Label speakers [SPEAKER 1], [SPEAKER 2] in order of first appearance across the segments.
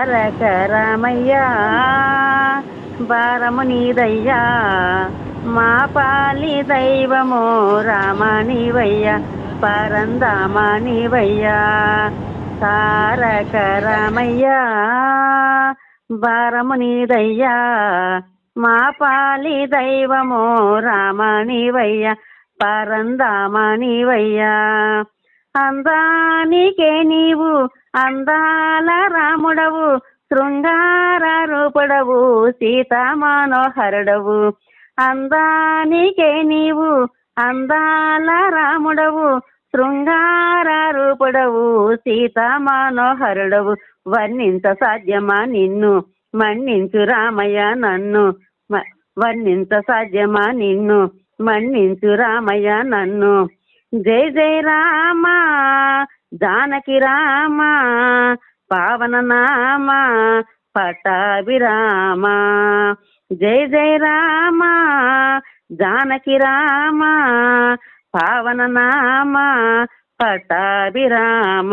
[SPEAKER 1] తారక రామయ్య భారము నీదయ్యా మా పాలి దైవము రామణివయ్య పరందామణివయ్య తారక రామయ్య భారము నీదయ్యా మా పాలి దైవము రామణివయ్య పరందామణివయ్య అందానికే నీవు అందాల రాముడవు శృంగార రూపుడవు సీతా మనోహరుడవు అందానికే నీవు అందాల రాముడవు శృంగార రూపుడవు సీతా మనోహరుడవు వర్ణించ సాధ్యమా నిన్ను మన్నించు రామయ్య నన్ను వర్ణించ సాధ్యమా నిన్ను మన్నించు రామయ్య నన్ను జై జై రామ జానకి రామ పావన నామ పట్టాభిరామ జై జై రామ జానకి రామ పావన నామ పట్టాభిరామ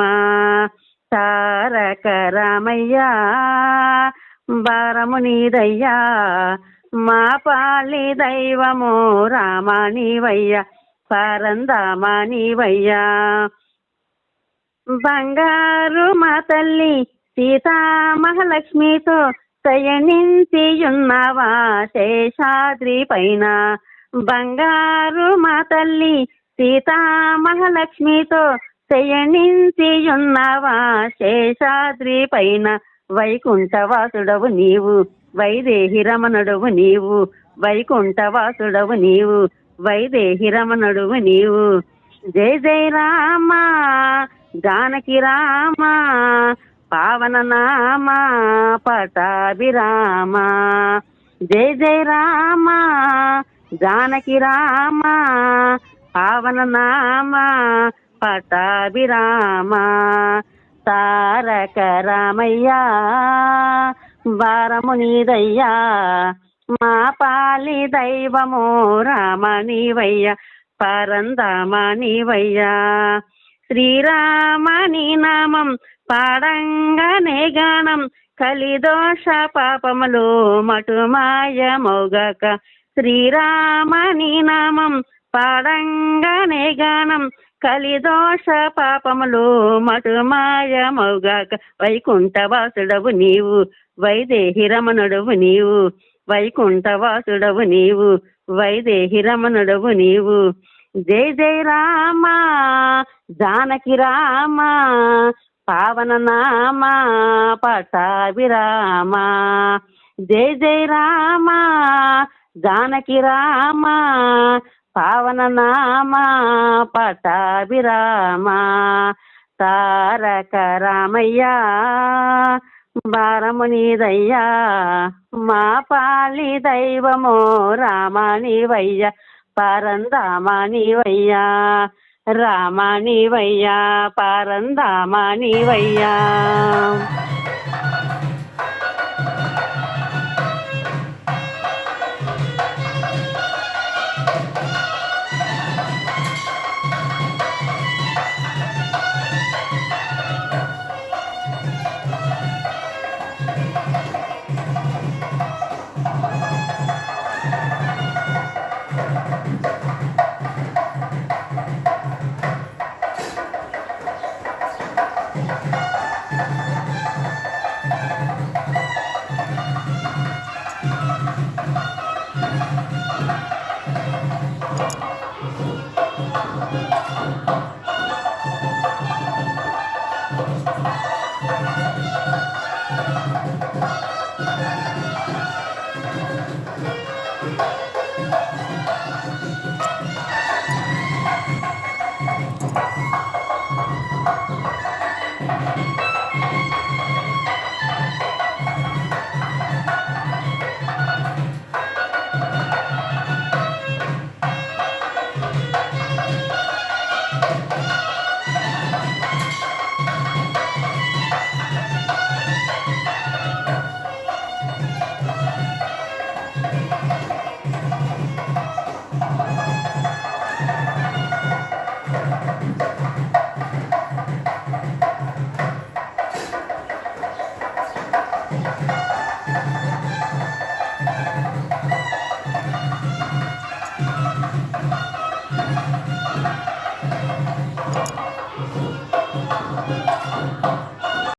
[SPEAKER 1] తారక రామయ్య భారము నీదయ్యా మా పాలి దైవము రామణివయ్య పరందామణివయ్య బంగారు మా తల్లి సీతా మహాలక్ష్మితో శయనించియున్నావా శేషాద్రి పైన బంగారు మా తల్లి సీతా మహాలక్ష్మితో శయనించియున్నావా శేషాద్రి పైన వైకుంఠవాసుడవు నీవు వైదేహి రమణుడవు నీవు వైకుంఠవాసుడవు నీవు వైదేహి రమణుడవు నీవు జై జై రామ జానకి రామ పావన నామ పటాభిరామ జై జై రామ జానకి రామ పావన నామ పటాభిరామ తారక రామయ్య భారము నీదయ్యా మా పాలి దైవము రామణివయ్య పరందామణివయ్య శ్రీరామని నామం పాడంగానే గానం కలిదోష పాపములు మటుమాయమౌగక శ్రీరామని నామం పాడంగానే గానం కలిదోష పాపములు మటుమాయమౌగాక వైకుంఠవాసుడవు నీవు వైదేహి రమణుడవు నీవు వైకుంఠవాసుడవు నీవు వైదేహి రమణుడవు నీవు జై జై రామ జానకి రామ పావన నామ పటాభిరామ జై జై రామ జానకి రామ పావన నామ పటాభిరామ తారక రామయ్య భారము నీదయ్యా మా పాలి దైవము రామణివయ్య పరందామణివయ్య రామణివయ్య పరందామణివయ్య